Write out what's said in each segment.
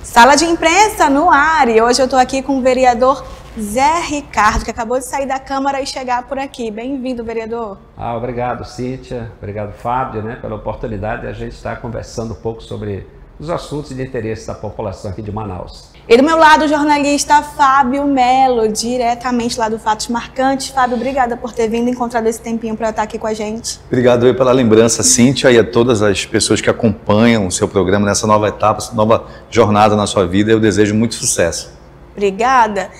Sala de imprensa no ar, e hoje eu estou aqui com o vereador Zé Ricardo, que acabou de sair da Câmara e chegar por aqui. Bem-vindo, vereador. Obrigado, Cíntia. Obrigado, Fábio, pela oportunidade de a gente estar conversando um pouco sobre os assuntos de interesse da população aqui de Manaus. E do meu lado, o jornalista Fábio Melo, diretamente lá do Fatos Marcantes. Fábio, obrigada por ter vindo e encontrado esse tempinho para estar aqui com a gente. Obrigado aí pela lembrança, Cíntia, e a todas as pessoas que acompanham o seu programa nessa nova etapa, essa nova jornada na sua vida. Eu desejo muito sucesso. Obrigada.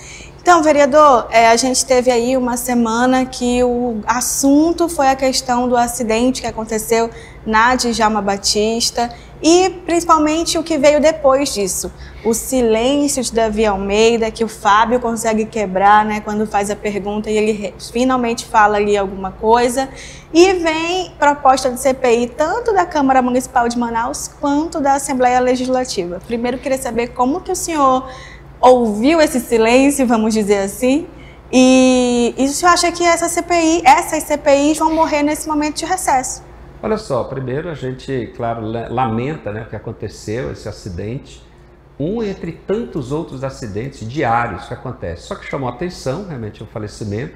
Então, vereador, a gente teve aí uma semana que o assunto foi a questão do acidente que aconteceu na Djalma Batista e principalmente o que veio depois disso. O silêncio de Davi Almeida, que o Fábio consegue quebrar, quando faz a pergunta e ele finalmente fala ali alguma coisa. E vem proposta de CPI tanto da Câmara Municipal de Manaus quanto da Assembleia Legislativa. Primeiro, queria saber como que o senhor ouviu esse silêncio, vamos dizer assim, e o senhor acha que essas CPIs vão morrer nesse momento de recesso? Olha só, primeiro a gente, claro, lamenta o que aconteceu, esse acidente, entre tantos outros acidentes diários que acontecem. Só que chamou a atenção, realmente, o falecimento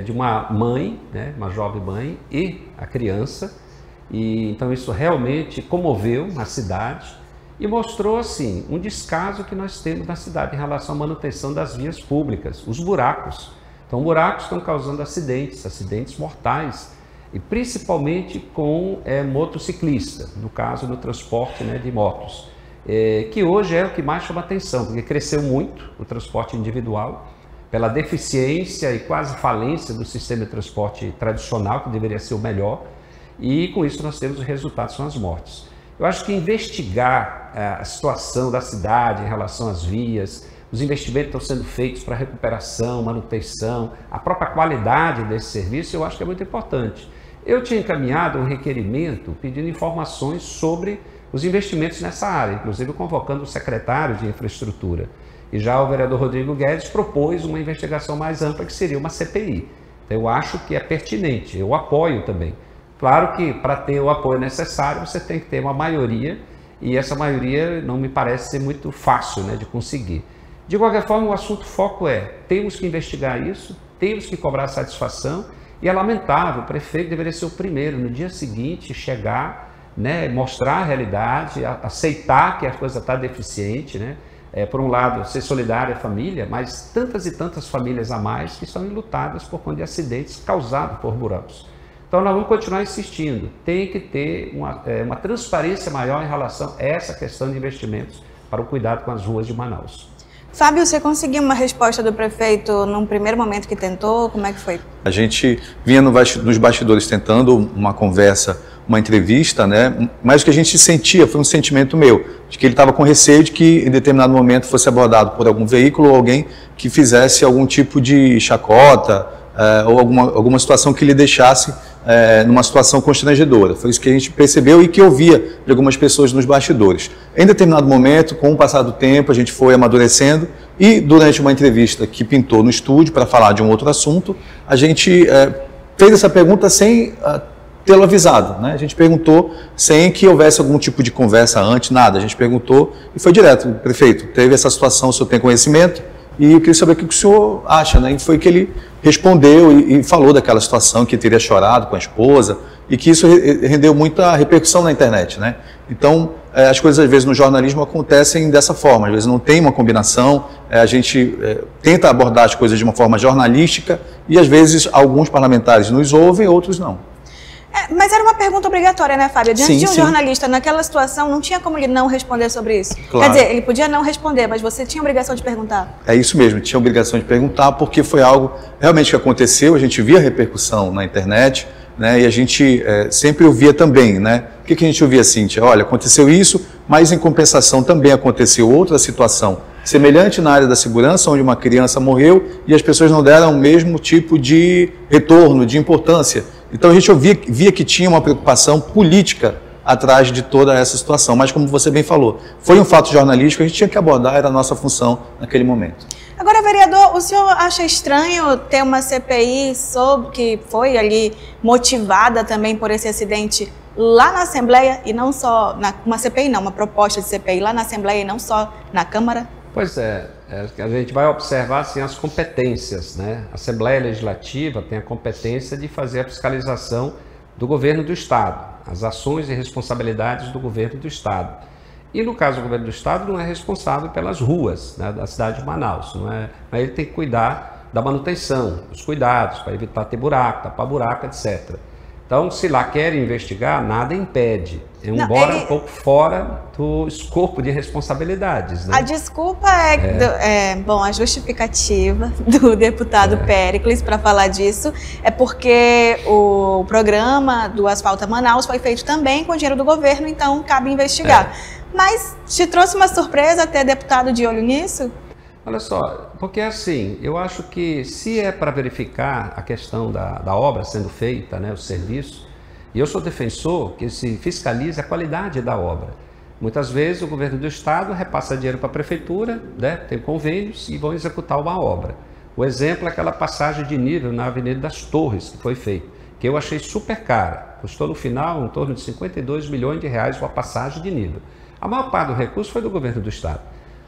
de uma mãe, uma jovem mãe e a criança, e então isso realmente comoveu a cidade, e mostrou, assim, um descaso que nós temos na cidade em relação à manutenção das vias públicas, os buracos. Então, buracos estão causando acidentes mortais, e principalmente com motociclista, no caso do transporte de motos, que hoje é o que mais chama atenção, porque cresceu muito o transporte individual, pela deficiência e quase falência do sistema de transporte tradicional, que deveria ser o melhor, e com isso nós temos os resultados, são as mortes. Eu acho que investigar a situação da cidade em relação às vias, os investimentos que estão sendo feitos para recuperação, manutenção, a própria qualidade desse serviço, eu acho que é muito importante. Eu tinha encaminhado um requerimento pedindo informações sobre os investimentos nessa área, inclusive convocando o secretário de infraestrutura. E já o vereador Rodrigo Guedes propôs uma investigação mais ampla, que seria uma CPI. Então, eu acho que é pertinente, eu apoio também. Claro que para ter o apoio necessário você tem que ter uma maioria, e essa maioria não me parece ser muito fácil de conseguir. De qualquer forma, o assunto foco temos que investigar isso, temos que cobrar satisfação, e é lamentável, o prefeito deveria ser o primeiro, no dia seguinte, chegar, mostrar a realidade, aceitar que a coisa está deficiente, por um lado, ser solidário à família, mas tantas e tantas famílias a mais que estão enlutadas por conta de acidentes causados por buracos. Então, nós vamos continuar insistindo, tem que ter uma transparência maior em relação a essa questão de investimentos para o cuidado com as ruas de Manaus. Fábio, você conseguiu uma resposta do prefeito num primeiro momento que tentou? Como é que foi? A gente vinha nos bastidores tentando uma conversa, uma entrevista, mas o que a gente sentia foi um sentimento meu, de que ele estava com receio de que em determinado momento fosse abordado por algum veículo ou alguém que fizesse algum tipo de chacota, ou alguma situação que lhe deixasse numa situação constrangedora. Foi isso que a gente percebeu e que eu via de algumas pessoas nos bastidores. Em determinado momento, com o passar do tempo, a gente foi amadurecendo e durante uma entrevista que pintou no estúdio para falar de um outro assunto, a gente fez essa pergunta sem tê-lo avisado. A gente perguntou sem que houvesse algum tipo de conversa antes, nada. A gente perguntou e foi direto. Prefeito, teve essa situação, o senhor tem conhecimento? E eu queria saber o que o senhor acha, E foi que ele respondeu e falou daquela situação, que teria chorado com a esposa e que isso rendeu muita repercussão na internet, Então, as coisas às vezes no jornalismo acontecem dessa forma, às vezes não tem uma combinação, a gente tenta abordar as coisas de uma forma jornalística e às vezes alguns parlamentares nos ouvem, outros não. Mas era uma pergunta obrigatória, Fábio? Diante de um sim. jornalista naquela situação, não tinha como ele não responder sobre isso? Claro. Quer dizer, ele podia não responder, mas você tinha a obrigação de perguntar? É isso mesmo, tinha a obrigação de perguntar, porque foi algo realmente que aconteceu, a gente via repercussão na internet, e a gente sempre ouvia também, O que a gente ouvia, Cíntia? Olha, aconteceu isso, mas em compensação também aconteceu outra situação semelhante na área da segurança, onde uma criança morreu e as pessoas não deram o mesmo tipo de retorno, de importância. Então a gente via que tinha uma preocupação política atrás de toda essa situação. Mas como você bem falou, foi um fato jornalístico, a gente tinha que abordar, era a nossa função naquele momento. Agora, vereador, o senhor acha estranho ter uma CPI que foi ali motivada também por esse acidente lá na Assembleia e não só, uma CPI não, uma proposta de CPI lá na Assembleia e não só na Câmara? Pois é, a gente vai observar assim, as competências, né? A Assembleia Legislativa tem a competência de fazer a fiscalização do governo do Estado, as ações e responsabilidades do governo do Estado. E no caso do governo do Estado não é responsável pelas ruas, né, da cidade de Manaus, não é? Mas ele tem que cuidar da manutenção, dos cuidados, para evitar ter buraco, tapar buraco, etc. Então, se lá querem investigar, nada impede, embora um pouco fora do escopo de responsabilidades. Né? A desculpa a justificativa do deputado Péricles para falar disso é porque o programa do Asfalta Manaus foi feito também com dinheiro do governo, então cabe investigar. Mas te trouxe uma surpresa ter deputado de olho nisso? Olha só, porque assim, eu acho que se é para verificar a questão da obra sendo feita, né, o serviço, e eu sou defensor que se fiscalize a qualidade da obra. Muitas vezes o governo do Estado repassa dinheiro para a prefeitura, né, tem convênios e vão executar uma obra. O exemplo é aquela passagem de nível na Avenida das Torres que foi feita, que eu achei super cara, custou no final em torno de 52 milhões de reais uma passagem de nível. A maior parte do recurso foi do governo do Estado.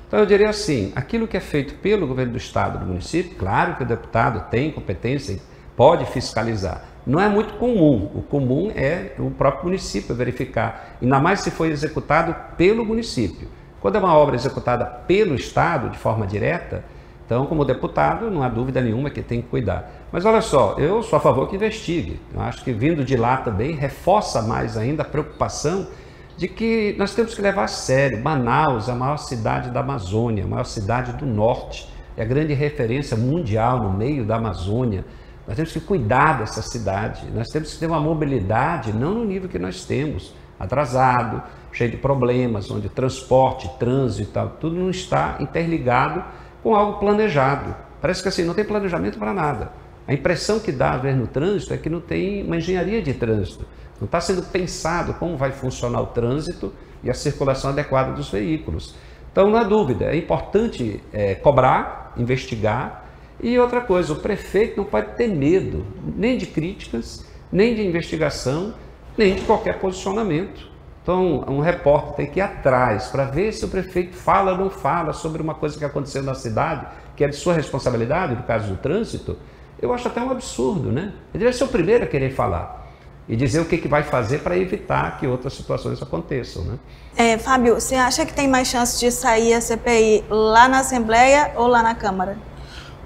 Então eu diria assim, aquilo que é feito pelo governo do Estado, do município, claro que o deputado tem competência e pode fiscalizar. Não é muito comum, o comum é o próprio município verificar, ainda mais se foi executado pelo município. Quando é uma obra executada pelo Estado, de forma direta, então como deputado não há dúvida nenhuma que tem que cuidar. Mas olha só, eu sou a favor que investigue, eu acho que vindo de lá também reforça mais ainda a preocupação de que nós temos que levar a sério. Manaus é a maior cidade da Amazônia, a maior cidade do norte, é a grande referência mundial no meio da Amazônia. Nós temos que cuidar dessa cidade, nós temos que ter uma mobilidade, não no nível que nós temos, atrasado, cheio de problemas, onde transporte, trânsito e tal, tudo não está interligado com algo planejado. Parece que assim, não tem planejamento para nada. A impressão que dá a ver no trânsito é que não tem uma engenharia de trânsito. Não está sendo pensado como vai funcionar o trânsito e a circulação adequada dos veículos. Então, não há dúvida, é importante cobrar, investigar. E outra coisa, o prefeito não pode ter medo nem de críticas, nem de investigação, nem de qualquer posicionamento. Então, um repórter tem que ir atrás para ver se o prefeito fala ou não fala sobre uma coisa que aconteceu na cidade, que é de sua responsabilidade, no caso do trânsito. Eu acho até um absurdo, né? Ele deve ser o primeiro a querer falar e dizer o que vai fazer para evitar que outras situações aconteçam, né? Fábio, você acha que tem mais chance de sair a CPI lá na Assembleia ou lá na Câmara?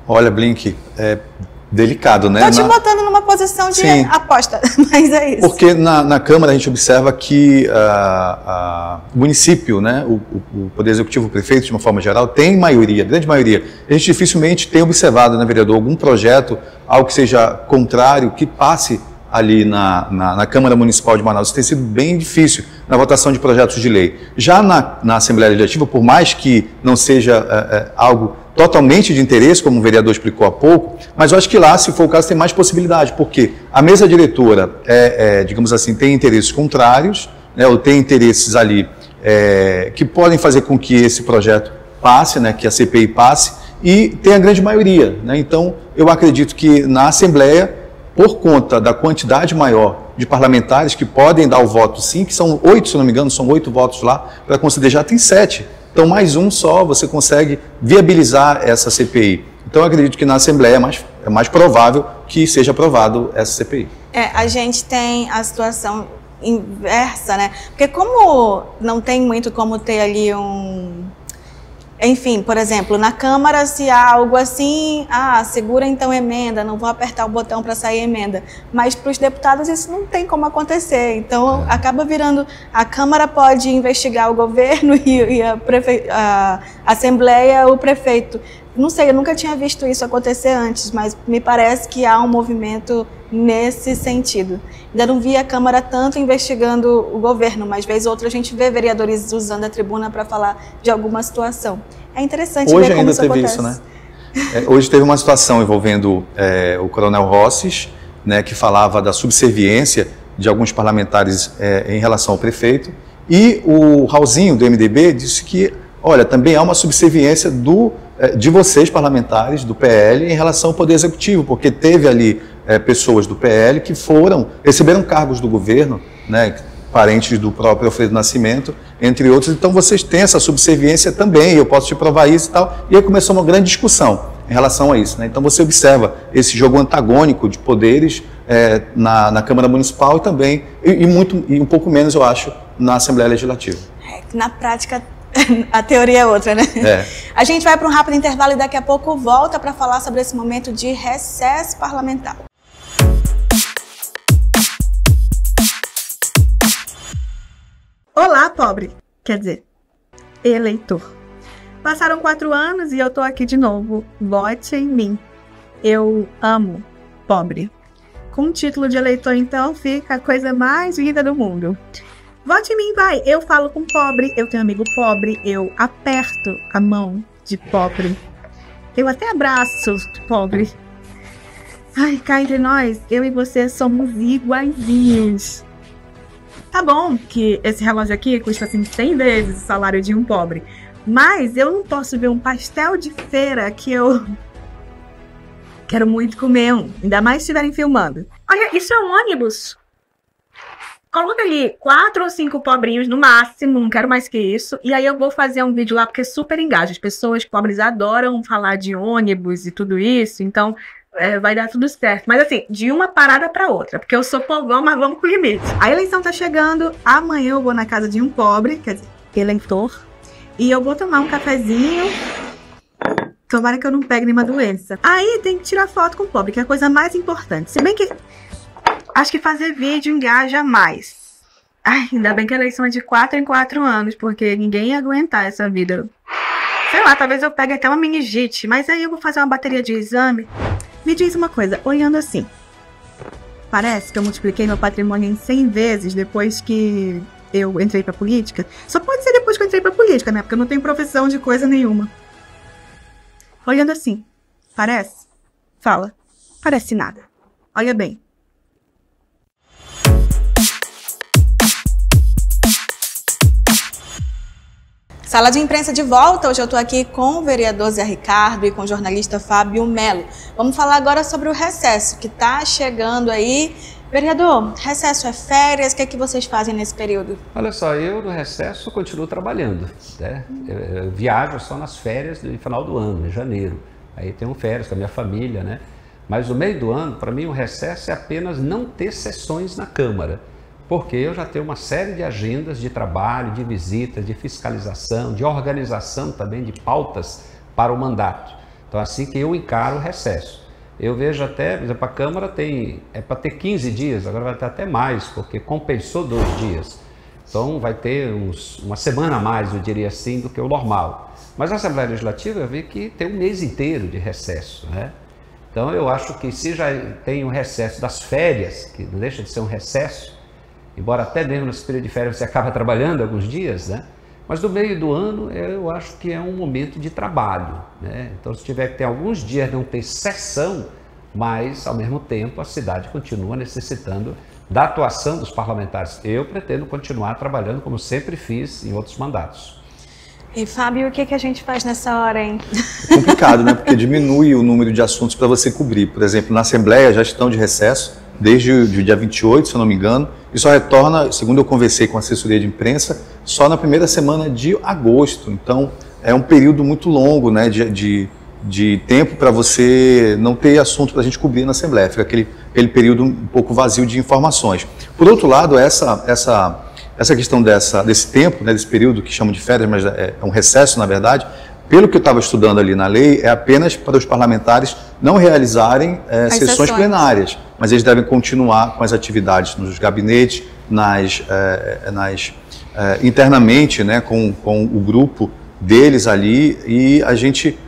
Olha, Blink, é delicado, né? Estou te botando numa posição de aposta, mas é isso. Porque na Câmara a gente observa que o município, né, o Poder Executivo, o prefeito, de uma forma geral, tem maioria, grande maioria. A gente dificilmente tem observado, né, vereador, algum projeto, algo que seja contrário, que passe ali na Câmara Municipal de Manaus. Isso tem sido bem difícil na votação de projetos de lei. Já na Assembleia Legislativa, por mais que não seja algo totalmente de interesse, como o vereador explicou há pouco, mas eu acho que lá, se for o caso, tem mais possibilidade, porque a mesa diretora, digamos assim, tem interesses contrários, né, ou tem interesses ali que podem fazer com que esse projeto passe, né, que a CPI passe, e tem a grande maioria. Né? Então, eu acredito que na Assembleia, por conta da quantidade maior de parlamentares que podem dar o voto sim, que são 8, se não me engano, são 8 votos lá, para conceder já tem 7. Então, mais um só, você consegue viabilizar essa CPI. Então, eu acredito que na Assembleia é mais provável que seja aprovado essa CPI. A gente tem a situação inversa, né? Porque como não tem muito como ter ali Enfim, por exemplo, na Câmara, se há algo assim, segura então emenda, não vou apertar o botão para sair emenda. Mas para os deputados isso não tem como acontecer. Então, acaba virando, a Câmara pode investigar o governo e a Assembleia, o prefeito. Não sei, eu nunca tinha visto isso acontecer antes, mas me parece que há um movimento nesse sentido. Ainda não vi a Câmara tanto investigando o governo, mas vez ou outra a gente vê vereadores usando a tribuna para falar de alguma situação. É interessante ver como isso acontece. Hoje ainda teve isso, né? Hoje teve uma situação envolvendo o Coronel Rosses, né, que falava da subserviência de alguns parlamentares em relação ao prefeito, e o Raulzinho, do MDB, disse que, olha, também há uma subserviência de vocês, parlamentares do PL, em relação ao Poder Executivo, porque teve ali pessoas do PL que receberam cargos do governo, né, parentes do próprio Alfredo Nascimento, entre outros, então vocês têm essa subserviência também, eu posso te provar isso e tal, e aí começou uma grande discussão em relação a isso, né? Então você observa esse jogo antagônico de poderes na Câmara Municipal e também, e um pouco menos, eu acho, na Assembleia Legislativa. Na prática, a teoria é outra, né? A gente vai para um rápido intervalo e daqui a pouco volta para falar sobre esse momento de recesso parlamentar. Olá, pobre. Quer dizer, eleitor. Passaram 4 anos e eu tô aqui de novo. Vote em mim. Eu amo pobre. Com o título de eleitor, então, fica a coisa mais linda do mundo. Vote em mim, vai. Eu falo com pobre, eu tenho amigo pobre, eu aperto a mão de pobre. Eu até abraço pobre. Ai, cá entre nós, eu e você somos iguaizinhos. Tá bom que esse relógio aqui custa assim 100 vezes o salário de um pobre, mas eu não posso ver um pastel de feira que eu quero muito comer ainda mais se estiverem filmando. Olha, isso é um ônibus. Coloca ali 4 ou 5 pobrinhos no máximo, não quero mais que isso, e aí eu vou fazer um vídeo lá porque super engaja. As pessoas pobres adoram falar de ônibus e tudo isso, então vai dar tudo certo. Mas assim, de uma parada pra outra, porque eu sou povão, mas vamos com limite. A eleição tá chegando, amanhã eu vou na casa de um pobre, quer dizer, eleitor, e eu vou tomar um cafezinho. Tomara que eu não pegue nenhuma doença. Aí tem que tirar foto com o pobre, que é a coisa mais importante. Se bem que acho que fazer vídeo engaja mais. Ai, ainda bem que a eleição é de 4 em 4 anos, porque ninguém ia aguentar essa vida. Sei lá, talvez eu pegue até uma meningite, mas aí eu vou fazer uma bateria de exame. Me diz uma coisa, olhando assim, parece que eu multipliquei meu patrimônio em 100 vezes depois que eu entrei pra política? Só pode ser depois que eu entrei pra política, né? Porque eu não tenho profissão de coisa nenhuma. Olhando assim, parece? Fala. Parece nada. Olha bem. Sala de imprensa de volta. Hoje eu estou aqui com o vereador Zé Ricardo e com o jornalista Fábio Melo. Vamos falar agora sobre o recesso que está chegando aí. Vereador, recesso é férias, o que é que vocês fazem nesse período? Olha só, eu no recesso continuo trabalhando, né? Eu viajo só nas férias do final do ano, em janeiro. Aí tenho férias com a minha família, né? Mas no meio do ano, para mim, o recesso é apenas não ter sessões na Câmara, porque eu já tenho uma série de agendas de trabalho, de visitas, de fiscalização, de organização também de pautas para o mandato. Então, assim que eu encaro o recesso. Eu vejo até, por exemplo, a Câmara é para ter 15 dias, agora vai ter até mais, porque compensou 2 dias. Então vai ter uma semana a mais, eu diria assim, do que o normal. Mas a Assembleia Legislativa eu vi que tem um mês inteiro de recesso, né? Então eu acho que se já tem um recesso das férias, que não deixa de ser um recesso, embora até mesmo nesse período de férias você acaba trabalhando alguns dias, né? Mas no meio do ano eu acho que é um momento de trabalho, né? Então se tiver que ter alguns dias não ter sessão, mas ao mesmo tempo a cidade continua necessitando da atuação dos parlamentares. Eu pretendo continuar trabalhando como sempre fiz em outros mandatos. E Fábio, o que a gente faz nessa hora, hein? É complicado, né? Porque diminui o número de assuntos para você cobrir. Por exemplo, na Assembleia já estão de recesso desde o dia 28, se eu não me engano, e só retorna, segundo eu conversei com a assessoria de imprensa, só na primeira semana de agosto. Então, é um período muito longo, né, de tempo para você não ter assunto para a gente cobrir na Assembleia. Fica aquele período um pouco vazio de informações. Por outro lado, essa questão desse tempo, né, desse período que chamam de férias, mas é um recesso, na verdade, pelo que eu estava estudando ali na lei, é apenas para os parlamentares não realizarem sessões plenárias, mas eles devem continuar com as atividades nos gabinetes, internamente, né, com o grupo deles ali, e a gente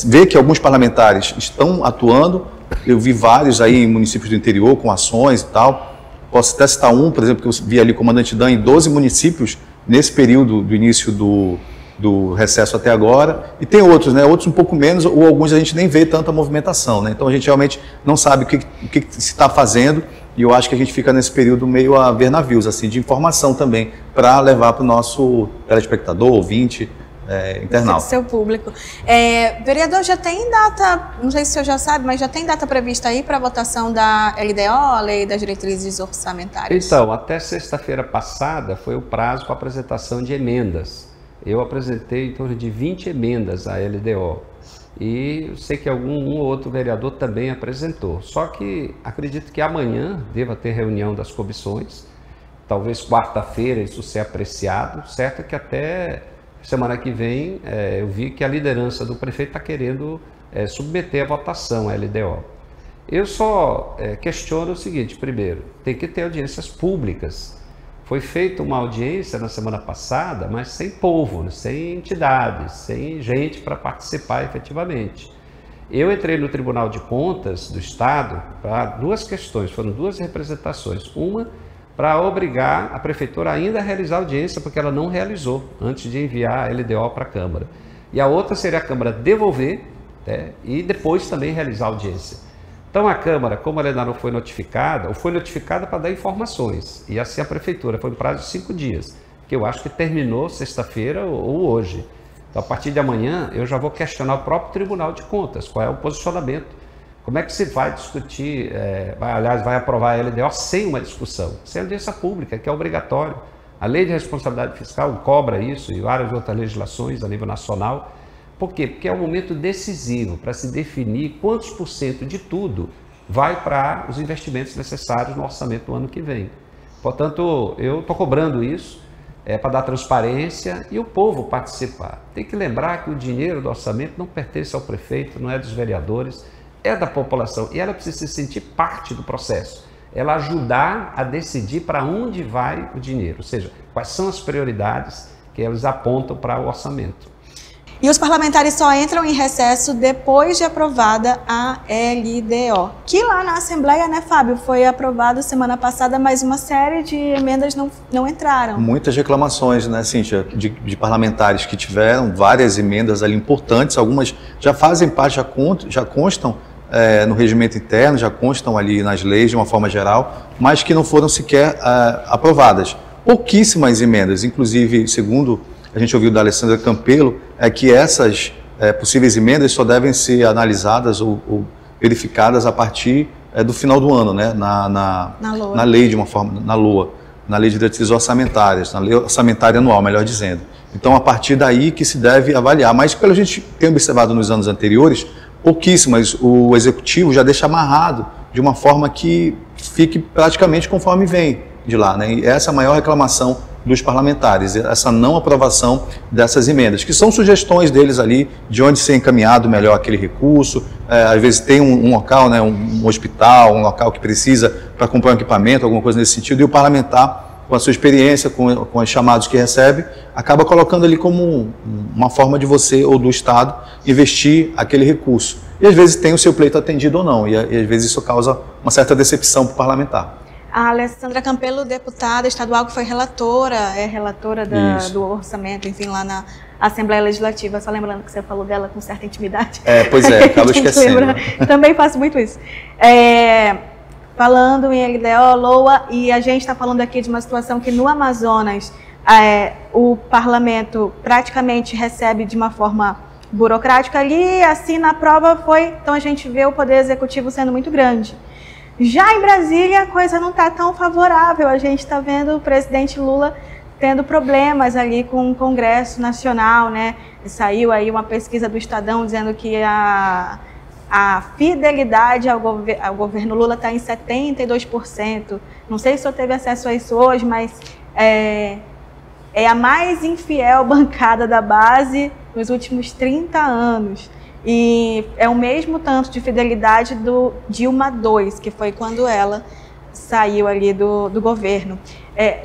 vê que alguns parlamentares estão atuando. Eu vi vários aí em municípios do interior com ações e tal. Posso até citar um, por exemplo, que eu vi ali, Comandante Dan, em 12 municípios nesse período do início do recesso até agora, e tem outros, né? Outros um pouco menos, ou alguns a gente nem vê tanta movimentação, né? Então a gente realmente não sabe o que se está fazendo, e eu acho que a gente fica nesse período meio a ver navios, assim, de informação também, para levar para o nosso telespectador, ouvinte, internauta. Seu público. Vereador, já tem data, não sei se o senhor já sabe, mas já tem data prevista aí para a votação da LDO, a Lei das Diretrizes Orçamentárias? Então, até sexta-feira passada foi o prazo para apresentação de emendas. Eu apresentei em torno de 20 emendas à LDO. E eu sei que um ou outro vereador também apresentou. Só que acredito que amanhã deva ter reunião das comissões, talvez quarta-feira isso ser apreciado, certo é que até semana que vem eu vi que a liderança do prefeito está querendo submeter a votação a LDO. Eu só questiono o seguinte: primeiro, tem que ter audiências públicas. Foi feita uma audiência na semana passada, mas sem povo, sem entidades, sem gente para participar efetivamente. Eu entrei no Tribunal de Contas do Estado para duas questões, foram duas representações. Uma, para obrigar a Prefeitura ainda a realizar audiência, porque ela não realizou antes de enviar a LDO para a Câmara. E a outra seria a Câmara devolver e depois também realizar audiência. Então a Câmara, como ela ainda não foi notificada, ou foi notificada para dar informações, e assim a Prefeitura, foi um prazo de 5 dias, que eu acho que terminou sexta-feira ou hoje. Então a partir de amanhã eu já vou questionar o próprio Tribunal de Contas, qual é o posicionamento, como é que se vai discutir, vai aprovar a LDO sem uma discussão, sem audiência pública, que é obrigatório. A Lei de Responsabilidade Fiscal cobra isso e várias outras legislações a nível nacional. Por quê? Porque é um momento decisivo para se definir quantos por cento de tudo vai para os investimentos necessários no orçamento do ano que vem. Portanto, eu estou cobrando isso para dar transparência e o povo participar. Tem que lembrar que o dinheiro do orçamento não pertence ao prefeito, não é dos vereadores, é da população e ela precisa se sentir parte do processo. Ela ajudar a decidir para onde vai o dinheiro, ou seja, quais são as prioridades que eles apontam para o orçamento. E os parlamentares só entram em recesso depois de aprovada a LDO, que lá na Assembleia, né, Fábio, foi aprovado semana passada, mas uma série de emendas não entraram. Muitas reclamações, né, Cíntia, de parlamentares que tiveram várias emendas ali importantes, algumas já fazem parte, já constam no regimento interno, já constam ali nas leis de uma forma geral, mas que não foram sequer aprovadas. Pouquíssimas emendas, inclusive, segundo a gente ouviu da Alessandra Campelo, é que essas possíveis emendas só devem ser analisadas ou verificadas a partir do final do ano, né? Na lei, de uma forma, na LOA, na Lei de Diretrizes Orçamentárias, na Lei Orçamentária Anual, melhor dizendo. Então, a partir daí que se deve avaliar. Mas, pelo que a gente tem observado nos anos anteriores, pouquíssimas, o Executivo já deixa amarrado de uma forma que fique praticamente conforme vem de lá, né? E essa é a maior reclamação dos parlamentares, essa não aprovação dessas emendas, que são sugestões deles ali de onde ser encaminhado melhor aquele recurso. Às vezes tem um local, né, um hospital, um local que precisa para comprar um equipamento, alguma coisa nesse sentido, e o parlamentar, com a sua experiência, com os chamados que recebe, acaba colocando ali como uma forma de você ou do Estado investir aquele recurso. E às vezes tem o seu pleito atendido ou não, e às vezes isso causa uma certa decepção para o parlamentar. A Alessandra Campelo, deputada estadual, que foi relatora do orçamento, enfim, lá na Assembleia Legislativa. Só lembrando que você falou dela com certa intimidade. Pois é, acaba esquecendo. Né? Também faço muito isso. Falando em LDO, LOA, e a gente está falando aqui de uma situação que no Amazonas o parlamento praticamente recebe de uma forma burocrática ali, assina a prova, então a gente vê o poder executivo sendo muito grande. Já em Brasília, a coisa não está tão favorável. A gente está vendo o presidente Lula tendo problemas ali com o Congresso Nacional, né? Saiu aí uma pesquisa do Estadão dizendo que a fidelidade ao governo Lula está em 72%. Não sei se o senhor teve acesso a isso hoje, mas é a mais infiel bancada da base nos últimos 30 anos. E é o mesmo tanto de fidelidade do Dilma II, que foi quando ela saiu ali do governo.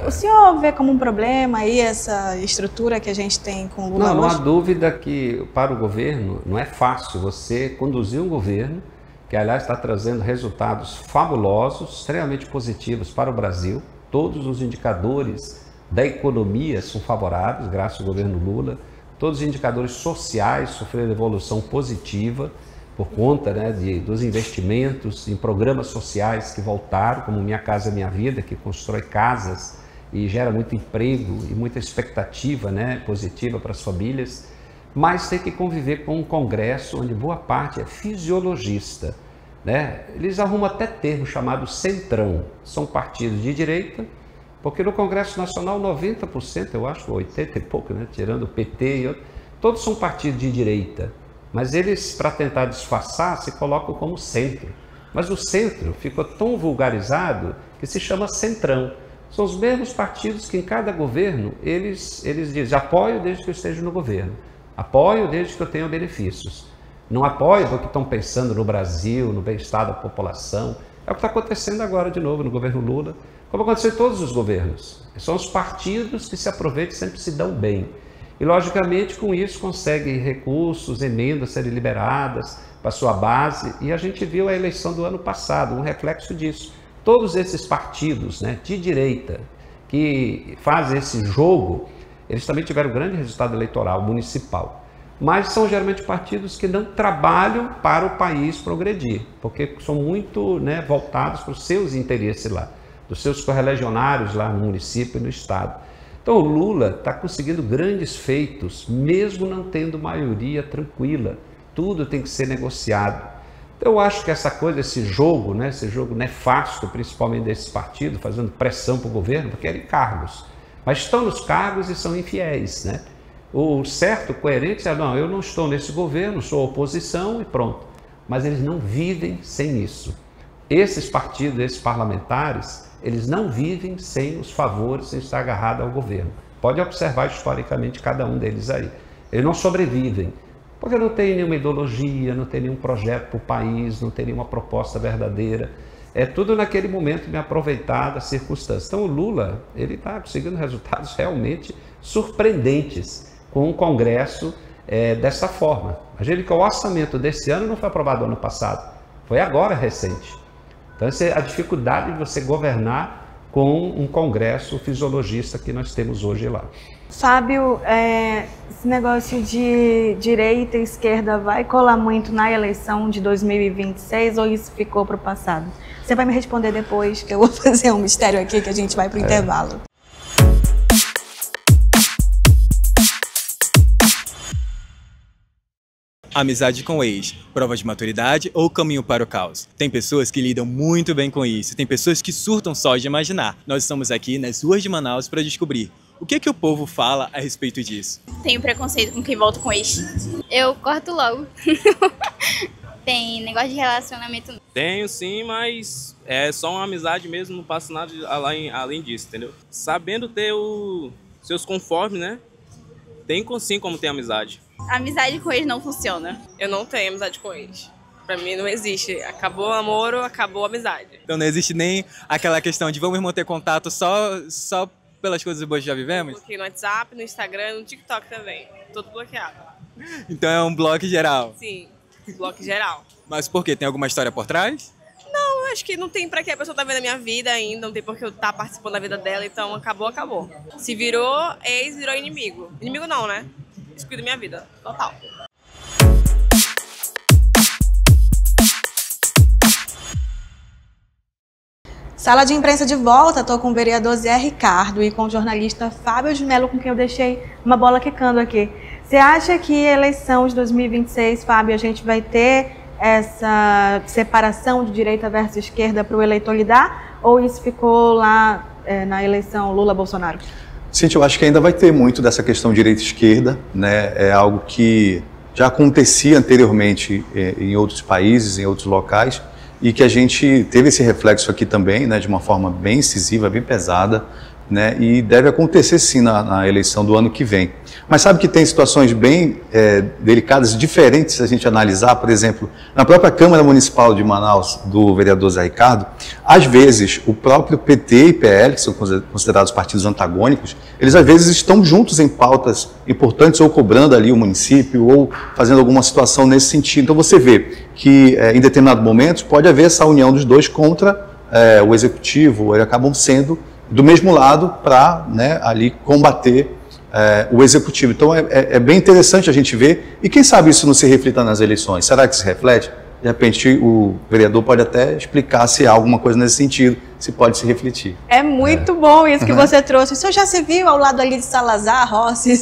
O senhor vê como um problema aí essa estrutura que a gente tem com o Lula hoje? Não há dúvida que para o governo não é fácil você conduzir um governo que, aliás, está trazendo resultados fabulosos, extremamente positivos para o Brasil. Todos os indicadores da economia são favoráveis, graças ao governo Lula. Todos os indicadores sociais sofreram evolução positiva. por conta, né, dos investimentos em programas sociais que voltaram, como Minha Casa Minha Vida, que constrói casas e gera muito emprego e muita expectativa, né, positiva para as famílias, mas tem que conviver com um congresso onde boa parte é fisiologista, né? Eles arrumam até termo chamado centrão, são partidos de direita, porque no Congresso Nacional 90%, eu acho, 80 e pouco, né, tirando o PT e outros, todos são partidos de direita, mas eles, para tentar disfarçar, se colocam como centro. Mas o centro ficou tão vulgarizado que se chama centrão. São os mesmos partidos que em cada governo, eles dizem, apoio desde que eu esteja no governo, apoio desde que eu tenha benefícios. Não apoio porque estão pensando no Brasil, no bem-estar da população. É o que está acontecendo agora de novo no governo Lula, como aconteceu em todos os governos. São os partidos que se aproveitam e sempre se dão bem. E, logicamente, com isso conseguem recursos, emendas serem liberadas para sua base. E a gente viu a eleição do ano passado, um reflexo disso. Todos esses partidos, né, de direita que fazem esse jogo, eles também tiveram um grande resultado eleitoral municipal. Mas são geralmente partidos que não trabalham para o país progredir, porque são muito, né, voltados para os seus interesses lá, dos seus correligionários lá no município e no estado. Então o Lula está conseguindo grandes feitos, mesmo não tendo maioria tranquila. Tudo tem que ser negociado. Então eu acho que essa coisa, esse jogo nefasto, principalmente desse partido, fazendo pressão para o governo, porque querem cargos. Mas estão nos cargos e são infiéis, né? O certo, coerente, é, não, eu não estou nesse governo, sou oposição e pronto. Mas eles não vivem sem isso. Esses partidos, esses parlamentares, eles não vivem sem os favores, sem estar agarrado ao governo. Pode observar historicamente cada um deles aí. Eles não sobrevivem, porque não tem nenhuma ideologia, não tem nenhum projeto para o país, não tem nenhuma proposta verdadeira. É tudo naquele momento de aproveitar das circunstâncias. Então o Lula, ele está conseguindo resultados realmente surpreendentes com o Congresso dessa forma. Imagina que o orçamento desse ano não foi aprovado ano passado, foi agora recente. Então, essa é a dificuldade de você governar com um congresso fisiologista que nós temos hoje lá. Fábio, esse negócio de direita e esquerda vai colar muito na eleição de 2026 ou isso ficou para o passado? Você vai me responder depois, que eu vou fazer um mistério aqui que a gente vai para o intervalo. Amizade com ex, prova de maturidade ou caminho para o caos? Tem pessoas que lidam muito bem com isso, tem pessoas que surtam só de imaginar. Nós estamos aqui nas ruas de Manaus para descobrir o que o povo fala a respeito disso. Tenho preconceito com quem volta com ex. Eu corto logo. Tem negócio de relacionamento? Tenho sim, mas é só uma amizade mesmo, não passa nada além disso, entendeu? Sabendo ter os seus conformes, né? Tem sim como ter amizade. Amizade com ex não funciona. Eu não tenho amizade com ex. Pra mim não existe. Acabou o namoro, acabou a amizade. Então não existe nem aquela questão de vamos manter contato só pelas coisas boas que já vivemos? Eu bloqueei no WhatsApp, no Instagram, no TikTok também. Tudo bloqueado. Então é um bloco geral? Sim, bloco geral. Mas por quê? Tem alguma história por trás? Não, acho que não tem pra que a pessoa tá vendo a minha vida ainda, não tem por que eu estar participando da vida dela, então acabou. Se virou ex, virou inimigo. Inimigo não, né? Excluído minha vida, total. Sala de imprensa de volta, estou com o vereador Zé Ricardo e com o jornalista Fábio de Mello, com quem eu deixei uma bola quicando aqui. Você acha que a eleição de 2026, Fábio, a gente vai ter essa separação de direita versus esquerda para o eleitor lidar? Ou isso ficou lá na eleição Lula-Bolsonaro? Cintia, eu acho que ainda vai ter muito dessa questão direita-esquerda, né? É algo que já acontecia anteriormente em outros países, em outros locais, e que a gente teve esse reflexo aqui também, né, de uma forma bem incisiva, bem pesada, né, e deve acontecer sim na eleição do ano que vem. Mas sabe que tem situações bem delicadas, diferentes se a gente analisar, por exemplo, na própria Câmara Municipal de Manaus, do vereador Zé Ricardo, às vezes o próprio PT e PL, que são considerados partidos antagônicos, eles às vezes estão juntos em pautas importantes ou cobrando ali o município ou fazendo alguma situação nesse sentido. Então você vê que em determinados momentos pode haver essa união dos dois contra o executivo, eles acabam sendo do mesmo lado para, né, ali combater o executivo. Então é bem interessante a gente ver, e quem sabe isso não se reflita nas eleições. Será que se reflete? De repente o vereador pode até explicar se há alguma coisa nesse sentido, se pode se refletir. É muito bom isso que você trouxe. O senhor já se viu ao lado ali de Salazar, Rossi?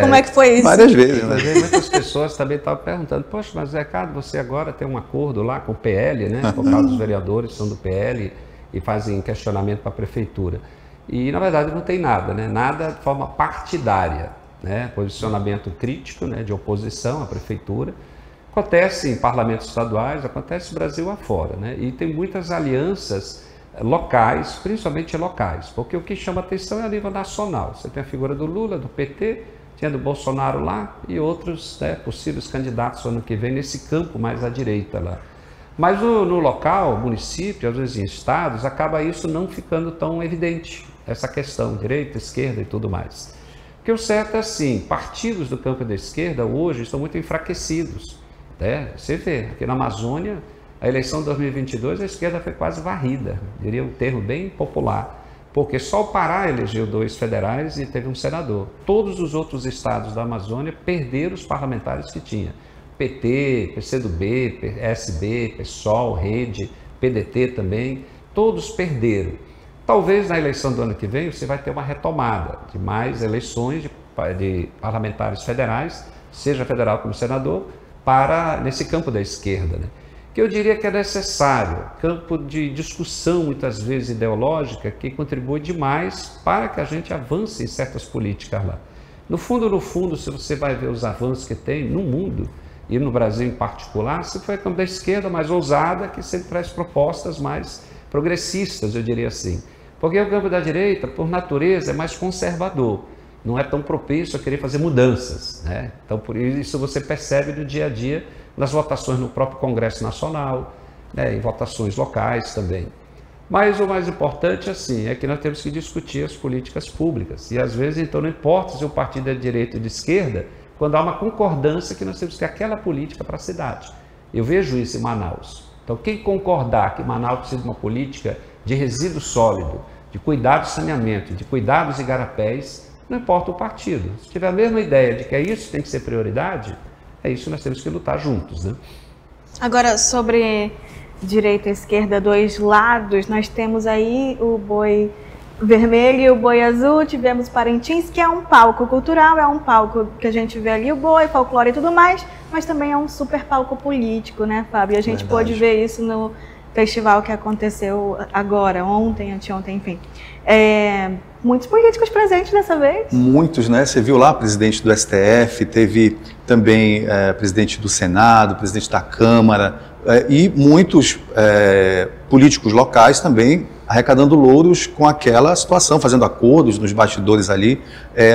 Como é que foi isso? Várias vezes, né? Muitas pessoas também estavam perguntando, poxa, mas Ricardo, você agora tem um acordo lá com o PL, né? Por causa dos vereadores que são do PL e fazem questionamento para a prefeitura. E, na verdade, não tem nada, né? Nada de forma partidária, né? Posicionamento crítico, né? De oposição à prefeitura. Acontece em parlamentos estaduais, acontece no Brasil afora, né? E tem muitas alianças locais, principalmente locais, porque o que chama atenção é a nível nacional. Você tem a figura do Lula, do PT, tinha do Bolsonaro lá e outros, né, possíveis candidatos ano que vem nesse campo mais à direita lá. Mas no local, município, às vezes em estados, acaba isso não ficando tão evidente, essa questão, direita, esquerda e tudo mais. Porque o certo é assim, partidos do campo da esquerda hoje estão muito enfraquecidos. Você vê, aqui na Amazônia, a eleição de 2022, a esquerda foi quase varrida, diria um termo bem popular, porque só o Pará elegeu 2 federais e teve um senador. Todos os outros estados da Amazônia perderam os parlamentares que tinha. PT, PCdoB, PSB, PSOL, Rede, PDT também, todos perderam. Talvez na eleição do ano que vem você vai ter uma retomada de mais eleições de parlamentares federais, seja federal como senador, nesse campo da esquerda, né? Que eu diria que é necessário, campo de discussão muitas vezes ideológica, que contribui demais para que a gente avance em certas políticas lá. No fundo, se você vai ver os avanços que tem no mundo, e no Brasil em particular, se foi a campo da esquerda mais ousada, que sempre traz propostas mais progressistas, eu diria assim. Porque o campo da direita, por natureza, é mais conservador. Não é tão propício a querer fazer mudanças, né? Então, por isso você percebe no dia a dia, nas votações no próprio Congresso Nacional, né, em votações locais também. Mas o mais importante, assim, é que nós temos que discutir as políticas públicas. E às vezes, então, não importa se o partido é de direita ou de esquerda, quando há uma concordância que nós temos que ter aquela política para a cidade. Eu vejo isso em Manaus. Então, quem concordar que Manaus precisa de uma política de resíduo sólido, de cuidado de saneamento, de cuidados de igarapés, não importa o partido. Se tiver a mesma ideia de que é isso que tem que ser prioridade, é isso que nós temos que lutar juntos, né? Agora, sobre direita e esquerda, 2 lados, nós temos aí o boi vermelho e o boi azul, tivemos Parintins, que é um palco cultural, é um palco que a gente vê ali o boi, folclore e tudo mais, mas também é um super palco político, né, Fábio? E a gente pôde ver isso no festival que aconteceu agora, ontem, anteontem, enfim. Muitos políticos presentes dessa vez. Muitos, né? Você viu lá, presidente do STF, teve também presidente do Senado, presidente da Câmara, e muitos políticos locais também arrecadando louros com aquela situação, fazendo acordos nos bastidores ali.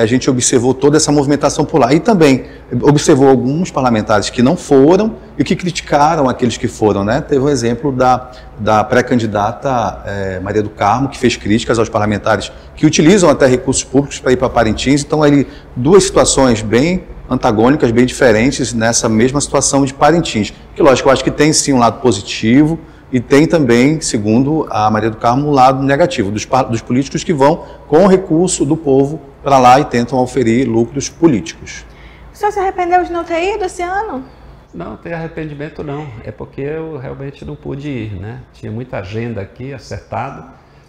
A gente observou toda essa movimentação por lá. E também observou alguns parlamentares que não foram e que criticaram aqueles que foram, né? Teve um exemplo da pré-candidata Maria do Carmo, que fez críticas aos parlamentares que utilizam até recursos públicos para ir para Parintins. Então, ali, 2 situações bem antagônicas, bem diferentes nessa mesma situação de Parintins. Que, lógico, eu acho que tem sim um lado positivo, e tem também, segundo a Maria do Carmo, um lado negativo, dos políticos que vão com o recurso do povo para lá e tentam oferir lucros políticos. O senhor se arrependeu de não ter ido esse ano? Não, não tem arrependimento não, é porque eu realmente não pude ir, né? Tinha muita agenda aqui acertada.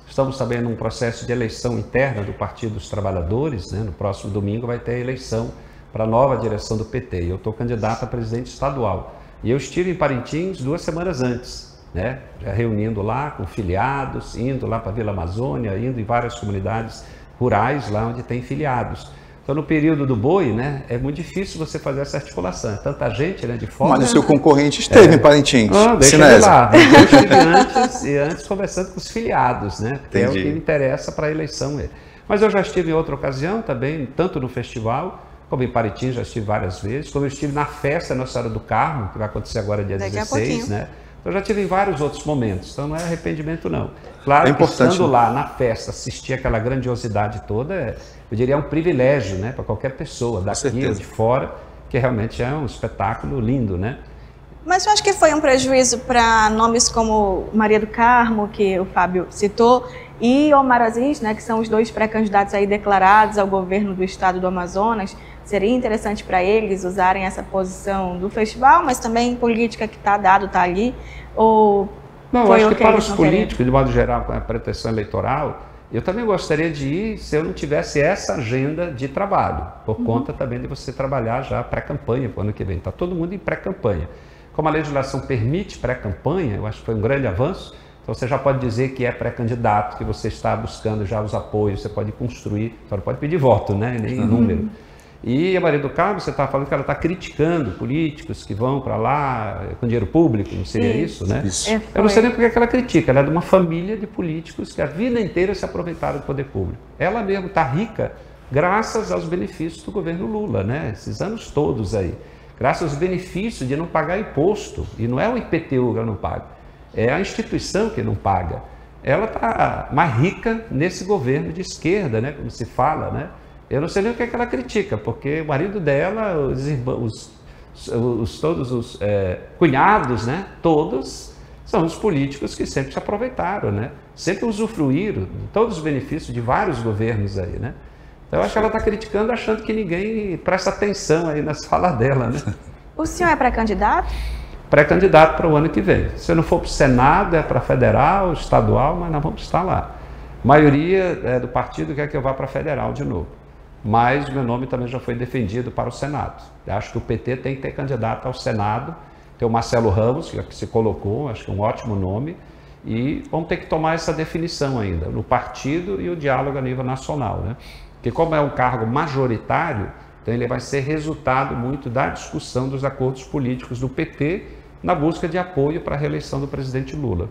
Estamos também num processo de eleição interna do Partido dos Trabalhadores, né? No próximo domingo vai ter a eleição para a nova direção do PT. Eu estou candidato a presidente estadual. E eu estive em Parintins 2 semanas antes, né? Já reunindo lá com filiados, indo lá para a Vila Amazônia, indo em várias comunidades rurais lá onde tem filiados. Então, no período do boi, né, é muito difícil você fazer essa articulação. É tanta gente, né, de fora. Mas o seu concorrente esteve em Parintins. Deixa ele lá. Eu estive antes conversando com os filiados, né? Que é o que me interessa para a eleição. Mas eu já estive em outra ocasião também, tanto no festival, como em Parintins, já estive várias vezes. Como eu estive na festa Nossa Senhora do Carmo, que vai acontecer agora dia 16, né? Eu já tive em vários outros momentos, então não é arrependimento não. Claro que estando lá na festa, assistir aquela grandiosidade toda, eu diria é um privilégio, né, para qualquer pessoa, daqui ou de fora, que realmente é um espetáculo lindo, né? Mas eu acho que foi um prejuízo para nomes como Maria do Carmo, que o Fábio citou, e Omar Aziz, né, que são os 2 pré-candidatos aí declarados ao governo do estado do Amazonas. Seria interessante para eles usarem essa posição do festival, mas também política que está dado, está ali. Ou não, eu acho que para os políticos, de modo geral, com a pretensão eleitoral, eu também gostaria de ir se eu não tivesse essa agenda de trabalho, por conta também de você trabalhar já pré-campanha para o ano que vem. Está todo mundo em pré-campanha. Como a legislação permite pré-campanha, eu acho que foi um grande avanço, então você já pode dizer que é pré-candidato, que você está buscando já os apoios, você pode construir, só não pode pedir voto, né? Nem número. E a Maria do Carmo, você está falando que ela está criticando políticos que vão para lá com dinheiro público, não seria isso, né? Isso. Eu não sei nem por que ela critica, ela é de uma família de políticos que a vida inteira se aproveitaram do poder público. Ela mesmo está rica graças aos benefícios do governo Lula, né? Esses anos todos aí. Graças aos benefícios de não pagar imposto. E não é o IPTU que ela não paga, é a instituição que não paga. Ela está mais rica nesse governo de esquerda, né? Como se fala, né? Eu não sei nem o que é que ela critica, porque o marido dela, todos os cunhados, né? Todos são os políticos que sempre se aproveitaram, né? Sempre usufruíram de todos os benefícios de vários governos aí, né? Então, eu acho que ela está criticando achando que ninguém presta atenção aí nas falas dela, né? O senhor é pré-candidato? Pré-candidato para o ano que vem. Se eu não for para o Senado, é para federal, estadual, mas nós vamos estar lá. A maioria do partido quer que eu vá para federal de novo. Mas meu nome também já foi defendido para o Senado. Eu acho que o PT tem que ter candidato ao Senado. Tem o Marcelo Ramos, que se colocou, acho que é um ótimo nome. E vamos ter que tomar essa definição ainda, no partido e o diálogo a nível nacional, né? Porque como é um cargo majoritário, então ele vai ser resultado muito da discussão dos acordos políticos do PT na busca de apoio para a reeleição do presidente Lula.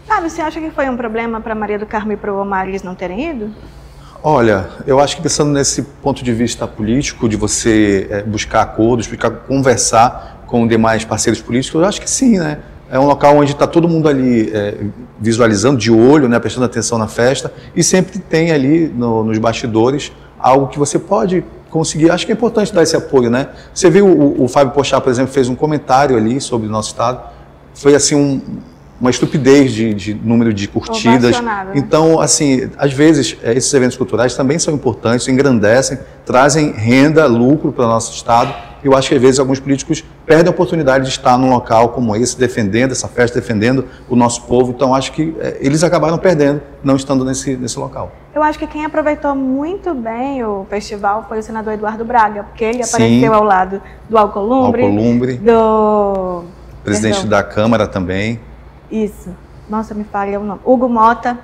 Fábio, você acha que foi um problema para Maria do Carmo e para o Omar eles não terem ido? Olha, eu acho que pensando nesse ponto de vista político, de você buscar acordos, conversar com demais parceiros políticos, eu acho que sim, né? É um local onde está todo mundo ali visualizando, de olho, né, prestando atenção na festa, e sempre tem ali nos bastidores algo que você pode conseguir. Acho que é importante dar esse apoio, né? Você viu o Fábio Porchat, por exemplo, fez um comentário ali sobre o nosso estado, foi assim uma estupidez de número de curtidas. Então, assim, às vezes esses eventos culturais também são importantes, engrandecem, trazem renda, lucro para o nosso estado. Eu acho que às vezes alguns políticos perdem a oportunidade de estar num local como esse, defendendo essa festa, defendendo o nosso povo. Então, acho que eles acabaram perdendo, não estando nesse local. Eu acho que quem aproveitou muito bem o festival foi o senador Eduardo Braga, porque ele apareceu ao lado do Alcolumbre, do presidente da Câmara também. Isso. Nossa, me falha o nome. Hugo Mota.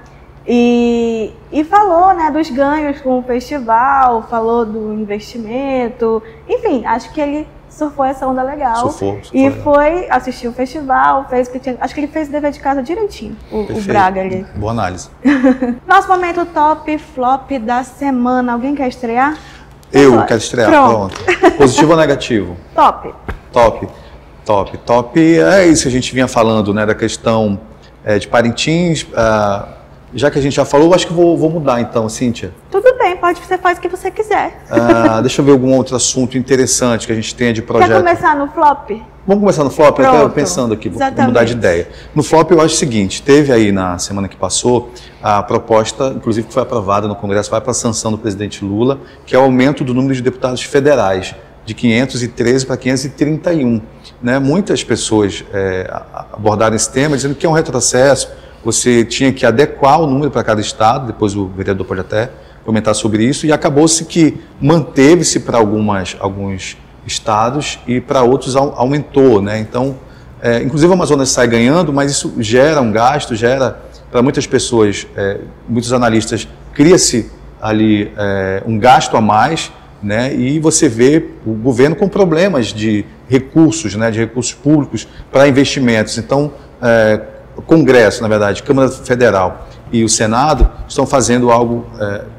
E falou, né, dos ganhos com o festival, falou do investimento, enfim, acho que ele surfou essa onda legal. Surfou e foi assistir o festival, fez o que tinha, acho que ele fez o dever de casa direitinho, o Braga ali. Boa análise. Nosso momento top flop da semana, alguém quer estrear? Eu quero estrear, pronto. Positivo ou negativo? Top. Top é isso que a gente vinha falando, né, da questão de Parintins. Já que a gente já falou, acho que vou mudar então, Cíntia. Tudo bem, você faz o que você quiser. Deixa eu ver algum outro assunto interessante que a gente tenha de projeto. Quer começar no flop? Vamos começar no flop? Pronto. Eu estava pensando aqui, vou mudar de ideia. No flop eu acho o seguinte, teve aí na semana que passou a proposta, inclusive que foi aprovada no Congresso, vai para a sanção do presidente Lula, que é o aumento do número de deputados federais, de 513 para 531. Né? Muitas pessoas abordaram esse tema dizendo que é um retrocesso, você tinha que adequar o número para cada estado, depois o vereador pode até comentar sobre isso, e acabou-se que manteve-se para alguns estados e para outros aumentou, né? Então, inclusive o Amazonas sai ganhando, mas isso gera um gasto, gera para muitas pessoas, muitos analistas, cria-se ali um gasto a mais, né? E você vê o governo com problemas de recursos, né? De recursos públicos para investimentos. Então, o Congresso, na verdade, Câmara Federal e o Senado estão fazendo algo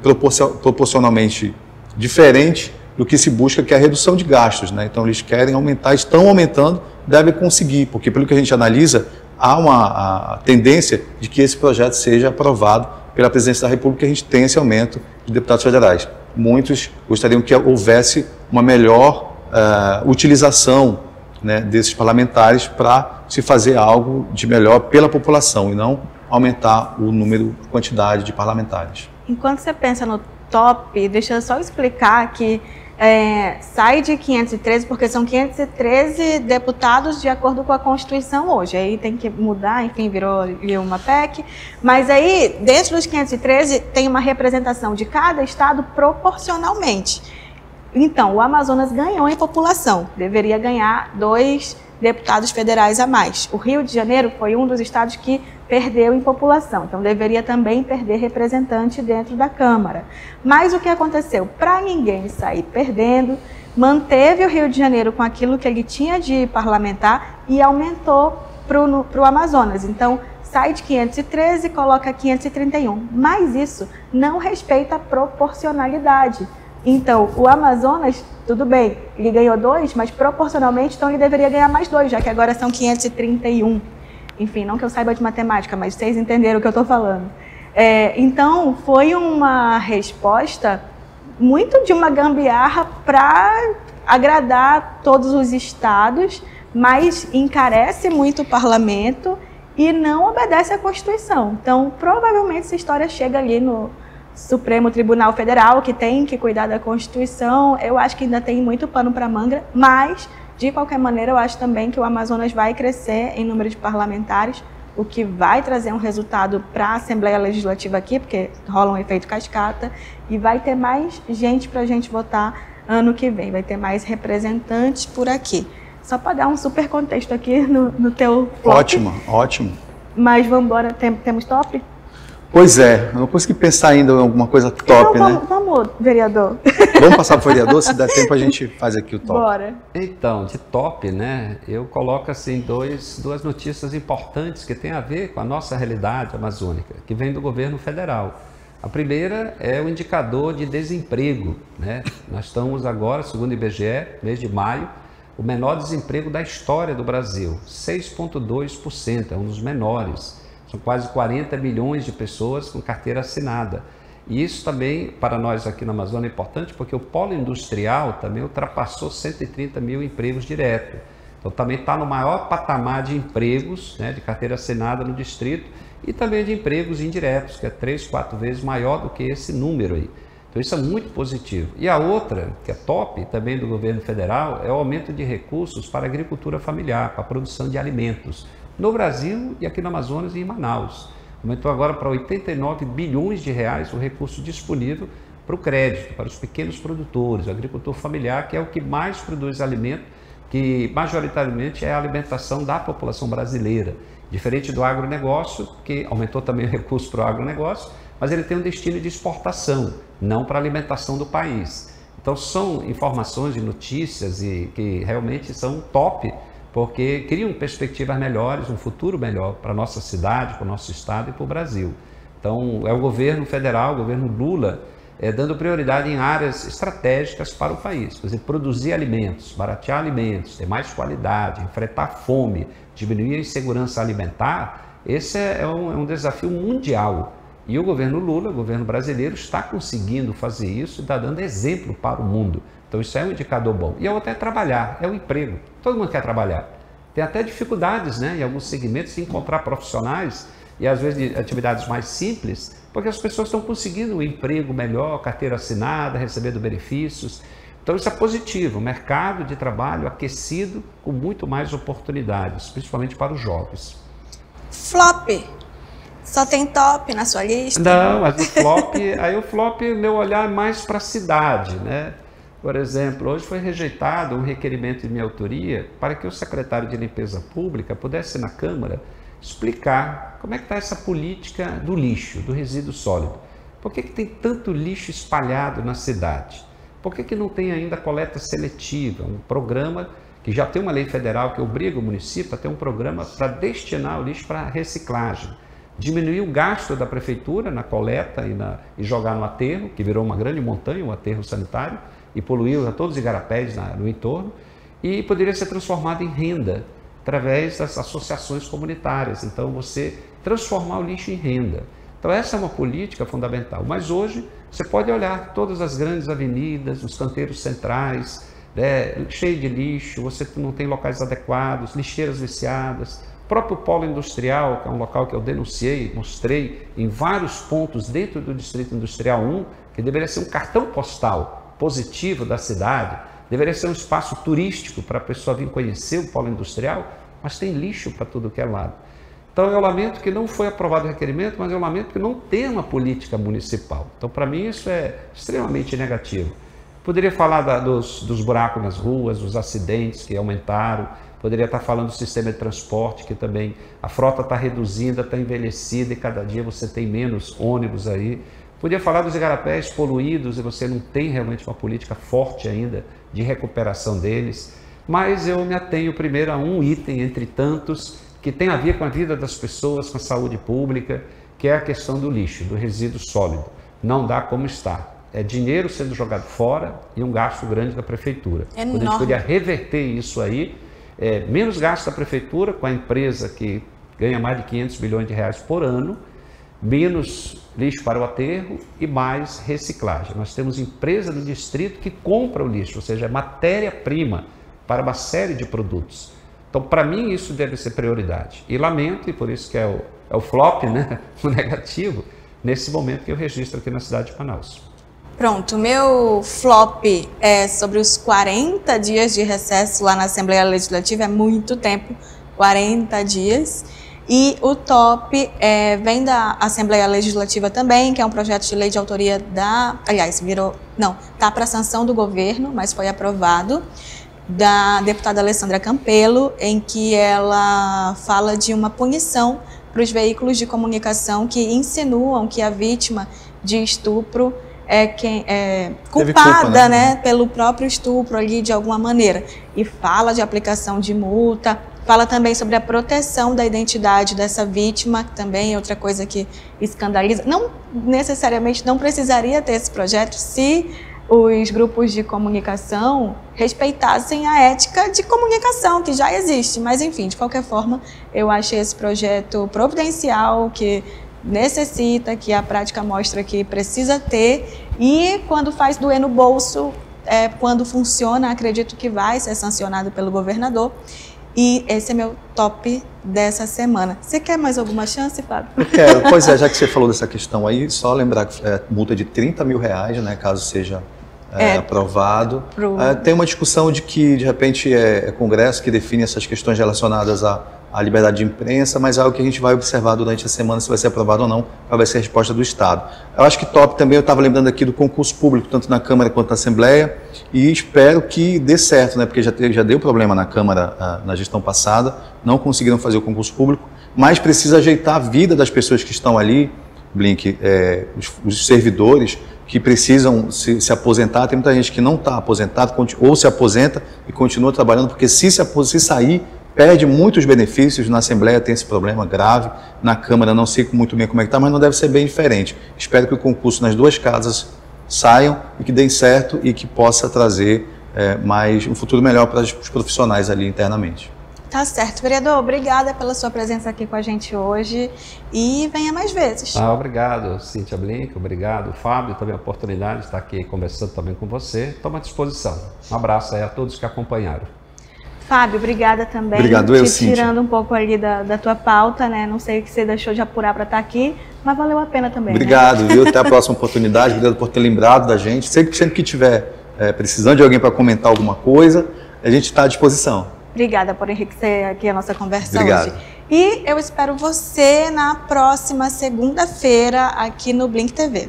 proporcionalmente diferente do que se busca, que é a redução de gastos, né? Então eles querem aumentar, estão aumentando, devem conseguir, porque pelo que a gente analisa, há uma tendência de que esse projeto seja aprovado pela Presidência da República, e a gente tem esse aumento de deputados federais. Muitos gostariam que houvesse uma melhor utilização né, desses parlamentares para se fazer algo de melhor pela população e não aumentar o número, a quantidade de parlamentares. Enquanto você pensa no top, deixa eu só explicar que sai de 513, porque são 513 deputados de acordo com a Constituição hoje. Aí tem que mudar, enfim, virou uma PEC. Mas aí, dentro dos 513, tem uma representação de cada estado proporcionalmente. Então, o Amazonas ganhou em população, deveria ganhar 2 deputados federais a mais. O Rio de Janeiro foi um dos estados que perdeu em população, então deveria também perder representante dentro da Câmara. Mas o que aconteceu? Para ninguém sair perdendo, manteve o Rio de Janeiro com aquilo que ele tinha de parlamentar e aumentou para o Amazonas. Então, sai de 513 e coloca 531. Mas isso não respeita a proporcionalidade. Então, o Amazonas, tudo bem, ele ganhou 2, mas proporcionalmente, então ele deveria ganhar mais 2, já que agora são 531. Enfim, não que eu saiba de matemática, mas vocês entenderam o que eu estou falando. Então, foi uma resposta muito de uma gambiarra para agradar todos os estados, mas encarece muito o parlamento e não obedece à Constituição. Então, provavelmente essa história chega ali no Supremo Tribunal Federal, que tem que cuidar da Constituição. Eu acho que ainda tem muito pano para manga, mas, de qualquer maneira, eu acho também que o Amazonas vai crescer em número de parlamentares, o que vai trazer um resultado para a Assembleia Legislativa aqui, porque rola um efeito cascata, e vai ter mais gente para a gente votar ano que vem, vai ter mais representantes por aqui. Só para dar um super contexto aqui no teu flop. Ótimo, ótimo. Mas vamos embora, temos top? Pois é, eu não consegui pensar ainda em alguma coisa top, então, né? Vamos, vereador. Vamos passar para o vereador, se der tempo a gente faz aqui o top. Bora. Então, de top, né, eu coloco assim duas notícias importantes que têm a ver com a nossa realidade amazônica, que vem do governo federal. A primeira é o indicador de desemprego, né? Nós estamos agora, segundo o IBGE, mês de maio, o menor desemprego da história do Brasil, 6,2%, é um dos menores. São quase 40 milhões de pessoas com carteira assinada. E isso também, para nós aqui na Amazônia, é importante, porque o polo industrial também ultrapassou 130 mil empregos diretos. Então também está no maior patamar de empregos, né, de carteira assinada no distrito, e também de empregos indiretos, que é 3, 4 vezes maior do que esse número aí. Então isso é muito positivo. E a outra, que é top também do governo federal, é o aumento de recursos para a agricultura familiar, para a produção de alimentos, no Brasil e aqui no Amazonas e em Manaus. Aumentou agora para 89 bilhões de reais o recurso disponível para o crédito, para os pequenos produtores, o agricultor familiar, que é o que mais produz alimento, que majoritariamente é a alimentação da população brasileira. Diferente do agronegócio, que aumentou também o recurso para o agronegócio, mas ele tem um destino de exportação, não para a alimentação do país. Então são informações e notícias que realmente são top, porque criam perspectivas melhores, um futuro melhor para a nossa cidade, para o nosso estado e para o Brasil. Então, é o governo federal, o governo Lula, dando prioridade em áreas estratégicas para o país. Por exemplo, produzir alimentos, baratear alimentos, ter mais qualidade, enfrentar fome, diminuir a insegurança alimentar. Esse é um desafio mundial. E o governo Lula, o governo brasileiro, está conseguindo fazer isso e está dando exemplo para o mundo. Então isso é um indicador bom. E a outra é trabalhar, é o emprego. Todo mundo quer trabalhar. Tem até dificuldades, né, em alguns segmentos de encontrar profissionais e às vezes de atividades mais simples, porque as pessoas estão conseguindo um emprego melhor, carteira assinada, recebendo benefícios. Então isso é positivo, o mercado de trabalho aquecido com muito mais oportunidades, principalmente para os jovens. Flop. Só tem top na sua lista? Não, mas o flop, meu olhar é mais para a cidade, né? Por exemplo, hoje foi rejeitado um requerimento de minha autoria para que o secretário de Limpeza Pública pudesse na Câmara explicar como é que está essa política do lixo, do resíduo sólido. Por que tem tanto lixo espalhado na cidade? Por que não tem ainda coleta seletiva, um programa que já tem uma lei federal que obriga o município a ter um programa para destinar o lixo para reciclagem? Diminuir o gasto da prefeitura na coleta e jogar no aterro, que virou uma grande montanha, um aterro sanitário, e poluiu a todos os igarapés no entorno, e poderia ser transformado em renda através das associações comunitárias. Então, você transformar o lixo em renda. Então, essa é uma política fundamental. Mas hoje, você pode olhar todas as grandes avenidas, os canteiros centrais, cheio de lixo, você não tem locais adequados, lixeiras viciadas. O próprio polo industrial, que é um local que eu denunciei, mostrei em vários pontos dentro do Distrito Industrial 1, que deveria ser um cartão postal positivo da cidade, deveria ser um espaço turístico para a pessoa vir conhecer o polo industrial, mas tem lixo para tudo que é lado. Então eu lamento que não foi aprovado o requerimento, mas eu lamento que não tem uma política municipal. Então para mim isso é extremamente negativo. Poderia falar dos buracos nas ruas, dos acidentes que aumentaram, poderia estar falando do sistema de transporte, que também a frota está reduzida, está envelhecida e cada dia você tem menos ônibus aí. Podia falar dos igarapés poluídos e você não tem realmente uma política forte ainda de recuperação deles. Mas eu me atenho primeiro a um item entre tantos que tem a ver com a vida das pessoas, com a saúde pública, que é a questão do lixo, do resíduo sólido. Não dá como está. É dinheiro sendo jogado fora e um gasto grande da prefeitura. Quando a gente podia reverter isso aí, menos gasto da prefeitura com a empresa que ganha mais de 500 milhões de reais por ano, menos lixo para o aterro e mais reciclagem. Nós temos empresa do distrito que compra o lixo, ou seja, é matéria-prima para uma série de produtos. Então, para mim, isso deve ser prioridade. E lamento, e por isso que é o flop, né? O negativo, nesse momento que eu registro aqui na cidade de Manaus. Pronto, o meu flop é sobre os 40 dias de recesso lá na Assembleia Legislativa, é muito tempo, 40 dias. E o top vem da Assembleia Legislativa também, que é um projeto de lei de autoria tá para sanção do governo, mas foi aprovado, da deputada Alessandra Campelo, em que ela fala de uma punição para os veículos de comunicação que insinuam que a vítima de estupro é culpada, culpa, né, pelo próprio estupro ali de alguma maneira. E fala de aplicação de multa, fala também sobre a proteção da identidade dessa vítima, que também é outra coisa que escandaliza. Não necessariamente não precisaria ter esse projeto se os grupos de comunicação respeitassem a ética de comunicação, que já existe. Mas, enfim, de qualquer forma, eu achei esse projeto providencial, que necessita, que a prática mostra que precisa ter, e quando faz doer no bolso, quando funciona, acredito que vai ser sancionado pelo governador. E esse é meu top dessa semana. Você quer mais alguma chance, Fábio? Eu quero. Pois é, já que você falou dessa questão aí, só lembrar que multa de 30 mil reais, né, caso seja aprovado. Tem uma discussão de que, de repente, é Congresso que define essas questões relacionadas à liberdade de imprensa, mas é algo que a gente vai observar durante a semana, se vai ser aprovado ou não, qual vai ser a resposta do Estado. Eu acho que top também, eu estava lembrando aqui do concurso público, tanto na Câmara quanto na Assembleia, e espero que dê certo, né, porque já deu problema na Câmara na gestão passada, não conseguiram fazer o concurso público, mas precisa ajeitar a vida das pessoas que estão ali, Blink, os servidores que precisam se aposentar. Tem muita gente que não está aposentado ou se aposenta e continua trabalhando, porque se sair, perde muitos benefícios. Na Assembleia tem esse problema grave, na Câmara não sei muito bem como é que está, mas não deve ser bem diferente. Espero que o concurso nas duas casas saiam e que deem certo e que possa trazer um futuro melhor para os profissionais ali internamente. Tá certo, vereador. Obrigada pela sua presença aqui com a gente hoje e venha mais vezes. Obrigado, Cíntia Blink. Obrigado, Fábio, também a oportunidade de estar aqui conversando também com você. Estou à disposição. Um abraço aí a todos que acompanharam. Fábio, obrigada também. Obrigado, Cíntia. Tirando um pouco ali da tua pauta, né? Não sei o que você deixou de apurar para estar aqui, mas valeu a pena também. Obrigado, viu? Até a próxima oportunidade. Obrigado por ter lembrado da gente. Sempre que tiver precisando de alguém para comentar alguma coisa, a gente está à disposição. Obrigada por enriquecer aqui a nossa conversa Obrigado. Hoje. E eu espero você na próxima segunda-feira aqui no Blink TV.